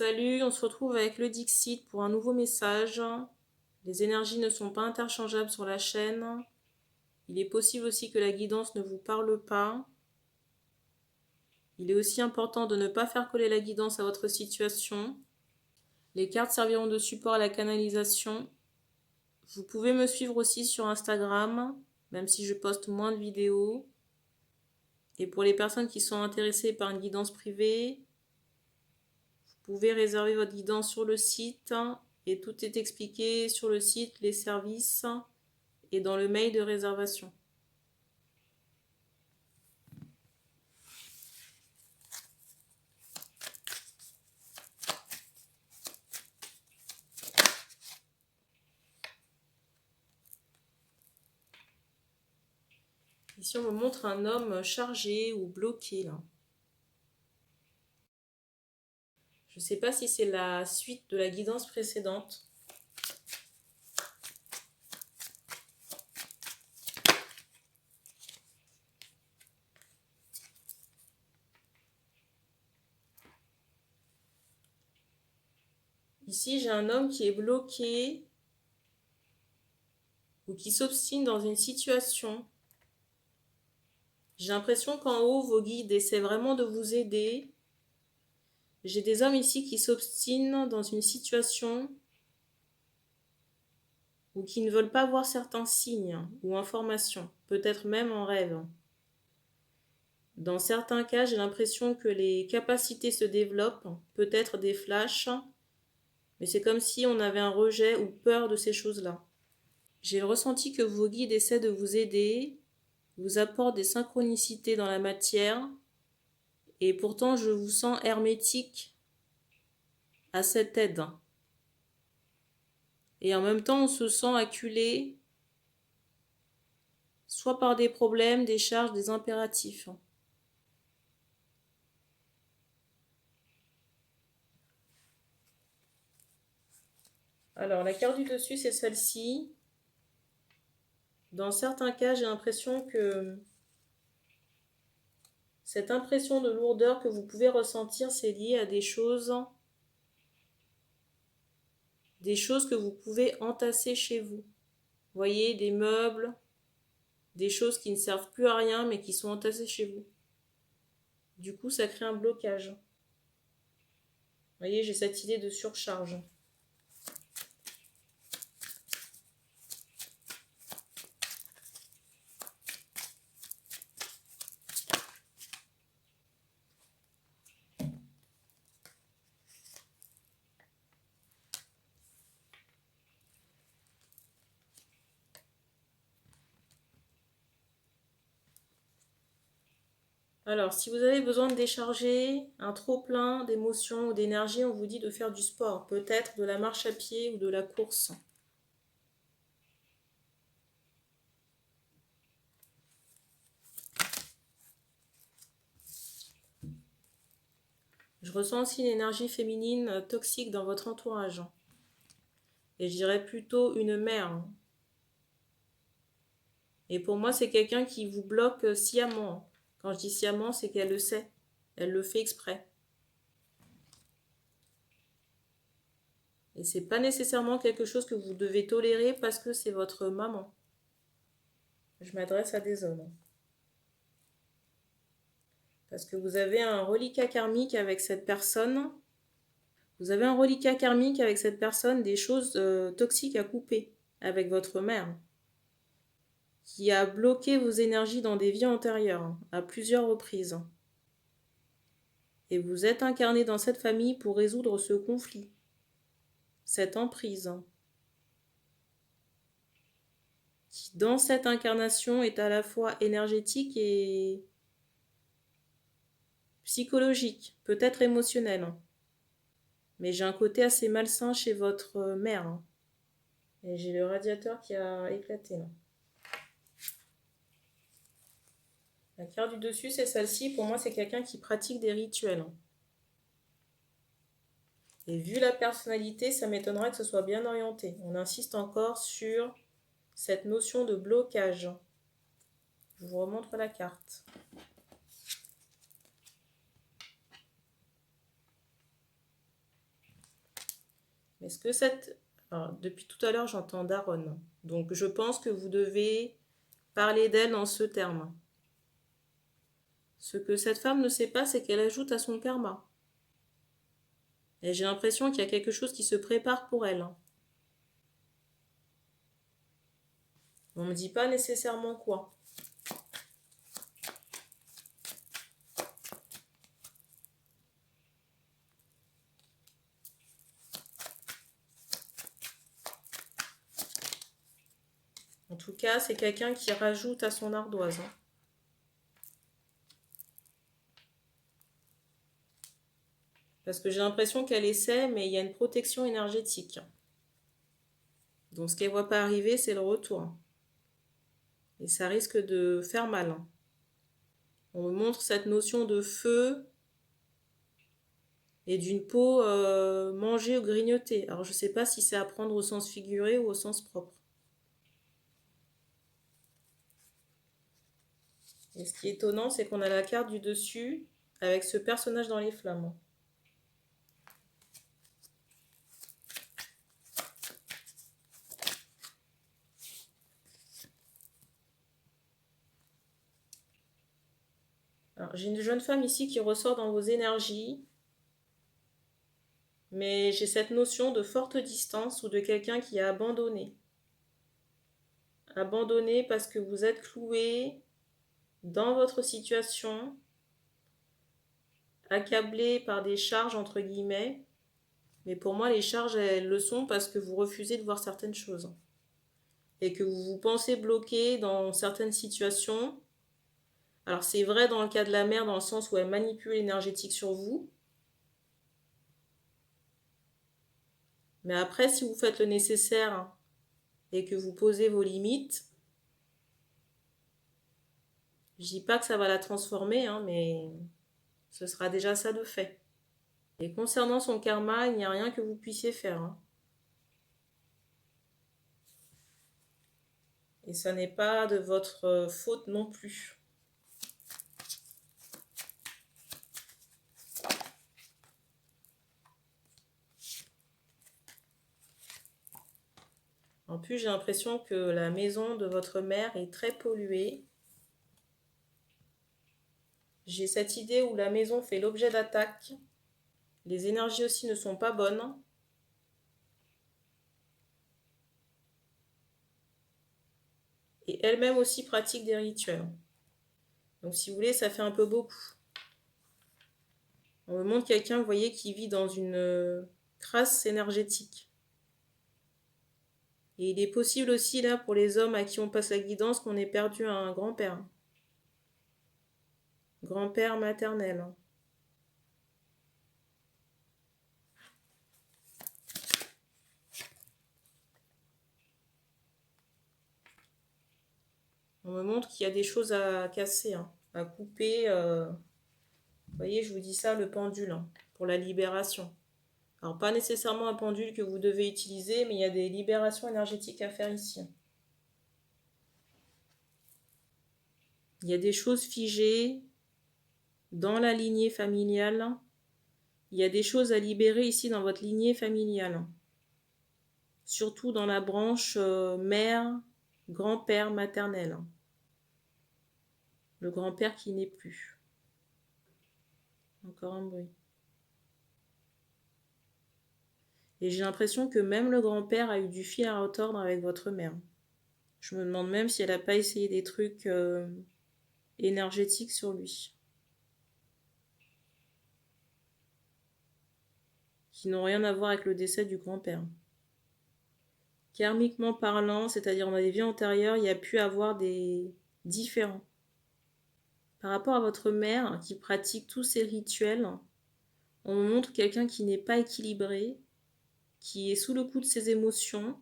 Salut, on se retrouve avec le Dixit pour un nouveau message. Les énergies ne sont pas interchangeables sur la chaîne. Il est possible aussi que la guidance ne vous parle pas. Il est aussi important de ne pas faire coller la guidance à votre situation. Les cartes serviront de support à la canalisation. Vous pouvez me suivre aussi sur Instagram, même si je poste moins de vidéos. Et pour les personnes qui sont intéressées par une guidance privée, vous pouvez réserver votre guidance sur le site et tout est expliqué sur le site, les services et dans le mail de réservation. Ici, on me montre un homme chargé ou bloqué là. Je ne sais pas si c'est la suite de la guidance précédente. Ici, j'ai un homme qui est bloqué ou qui s'obstine dans une situation. J'ai l'impression qu'en haut, vos guides essaient vraiment de vous aider. J'ai des hommes ici qui s'obstinent dans une situation ou qui ne veulent pas voir certains signes ou informations, peut-être même en rêve. Dans certains cas, j'ai l'impression que les capacités se développent, peut-être des flashs, mais c'est comme si on avait un rejet ou peur de ces choses-là. J'ai le ressenti que vos guides essaient de vous aider, vous apportent des synchronicités dans la matière, et pourtant je vous sens hermétique à cette aide. Et en même temps, on se sent acculé, soit par des problèmes, des charges, des impératifs. Alors, la carte du dessus, c'est celle-ci. Dans certains cas, j'ai l'impression que cette impression de lourdeur que vous pouvez ressentir, c'est lié à des choses que vous pouvez entasser chez vous. Vous voyez, des meubles, des choses qui ne servent plus à rien, mais qui sont entassées chez vous. Du coup, ça crée un blocage. Vous voyez, j'ai cette idée de surcharge. Alors, si vous avez besoin de décharger un trop-plein d'émotions ou d'énergie, on vous dit de faire du sport, peut-être de la marche à pied ou de la course. Je ressens aussi une énergie féminine toxique dans votre entourage. Et je dirais plutôt une mère. Et pour moi, c'est quelqu'un qui vous bloque sciemment. Quand je dis sciemment, c'est qu'elle le sait. Elle le fait exprès. Et c'est pas nécessairement quelque chose que vous devez tolérer parce que c'est votre maman. Je m'adresse à des hommes. Parce que vous avez un reliquat karmique avec cette personne. Vous avez un reliquat karmique avec cette personne, des choses toxiques à couper avec votre mère, qui a bloqué vos énergies dans des vies antérieures, à plusieurs reprises. Et vous êtes incarné dans cette famille pour résoudre ce conflit, cette emprise, qui dans cette incarnation est à la fois énergétique et psychologique, peut-être émotionnel. Mais j'ai un côté assez malsain chez votre mère. Et j'ai le radiateur qui a éclaté là. La carte du dessus, c'est celle-ci. Pour moi, c'est quelqu'un qui pratique des rituels. Et vu la personnalité, ça m'étonnerait que ce soit bien orienté. On insiste encore sur cette notion de blocage. Je vous remontre la carte. Est-ce que cette... Alors, depuis tout à l'heure, j'entends daronne. Donc, je pense que vous devez parler d'elle en ce terme. Ce que cette femme ne sait pas, c'est qu'elle ajoute à son karma. Et j'ai l'impression qu'il y a quelque chose qui se prépare pour elle. On ne me dit pas nécessairement quoi. En tout cas, c'est quelqu'un qui rajoute à son ardoise. Parce que j'ai l'impression qu'elle essaie, mais il y a une protection énergétique. Donc ce qu'elle ne voit pas arriver, c'est le retour. Et ça risque de faire mal. On me montre cette notion de feu et d'une peau mangée ou grignotée. Alors je ne sais pas si c'est à prendre au sens figuré ou au sens propre. Et ce qui est étonnant, c'est qu'on a la carte du dessus avec ce personnage dans les flammes. Alors, j'ai une jeune femme ici qui ressort dans vos énergies, mais j'ai cette notion de forte distance ou de quelqu'un qui a abandonné. Abandonné parce que vous êtes cloué dans votre situation, accablé par des charges entre guillemets, mais pour moi les charges elles le sont parce que vous refusez de voir certaines choses et que vous vous pensez bloqué dans certaines situations. Alors c'est vrai dans le cas de la mère dans le sens où elle manipule l'énergétique sur vous, mais après si vous faites le nécessaire et que vous posez vos limites, je dis pas que ça va la transformer, mais ce sera déjà ça de fait. Et concernant son karma, il n'y a rien que vous puissiez faire. Et ça n'est pas de votre faute non plus. En plus, j'ai l'impression que la maison de votre mère est très polluée. J'ai cette idée où la maison fait l'objet d'attaques. Les énergies aussi ne sont pas bonnes. Et elle-même aussi pratique des rituels. Donc si vous voulez, ça fait un peu beaucoup. On me montre quelqu'un, vous voyez, qui vit dans une crasse énergétique. Et il est possible aussi, là, pour les hommes à qui on passe la guidance, qu'on ait perdu un grand-père. Grand-père maternel. On me montre qu'il y a des choses à casser, à couper. Vous voyez, je vous dis ça, le pendule, pour la libération. Alors, pas nécessairement un pendule que vous devez utiliser, mais il y a des libérations énergétiques à faire ici. Il y a des choses figées dans la lignée familiale. Il y a des choses à libérer ici dans votre lignée familiale. Surtout dans la branche mère, grand-père maternel. Le grand-père qui n'est plus. Encore un bruit. Et j'ai l'impression que même le grand-père a eu du fil à retordre avec votre mère. Je me demande même si elle n'a pas essayé des trucs énergétiques sur lui. Qui n'ont rien à voir avec le décès du grand-père. Karmiquement parlant, c'est-à-dire dans les vies antérieures, il y a pu avoir des différends. Par rapport à votre mère qui pratique tous ces rituels, on me montre quelqu'un qui n'est pas équilibré, qui est sous le coup de ses émotions.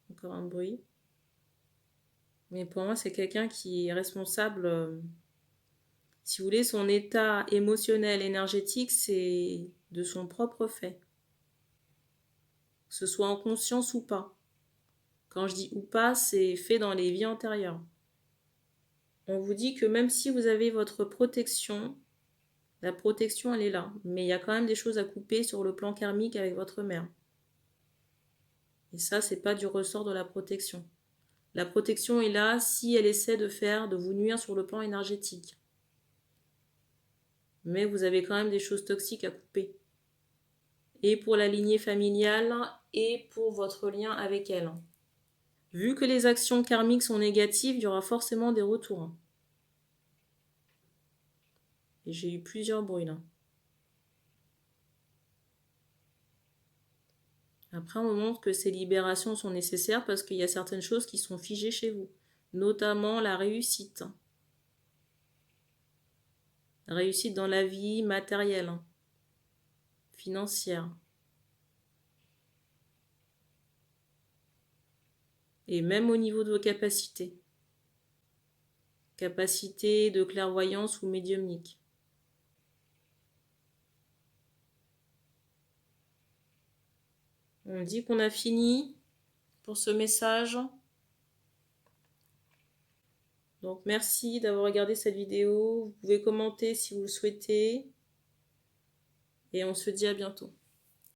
Encore un bruit. Mais pour moi, c'est quelqu'un qui est responsable. Si vous voulez, son état émotionnel, énergétique, c'est de son propre fait. Que ce soit en conscience ou pas. Quand je dis ou pas, c'est fait dans les vies antérieures. On vous dit que même si vous avez votre protection, La protection, elle est là. Mais il y a quand même des choses à couper sur le plan karmique avec votre mère. Et ça, c'est pas du ressort de la protection. La protection est là si elle essaie de vous nuire sur le plan énergétique. Mais vous avez quand même des choses toxiques à couper. Et pour la lignée familiale et pour votre lien avec elle. Vu que les actions karmiques sont négatives, il y aura forcément des retours. Et j'ai eu plusieurs bruits là. Après, on me montre que ces libérations sont nécessaires parce qu'il y a certaines choses qui sont figées chez vous. Notamment la réussite. La réussite dans la vie matérielle, financière. Et même au niveau de vos capacités. Capacités de clairvoyance ou médiumnique. On dit qu'on a fini pour ce message. Donc merci d'avoir regardé cette vidéo. Vous pouvez commenter si vous le souhaitez. Et on se dit à bientôt.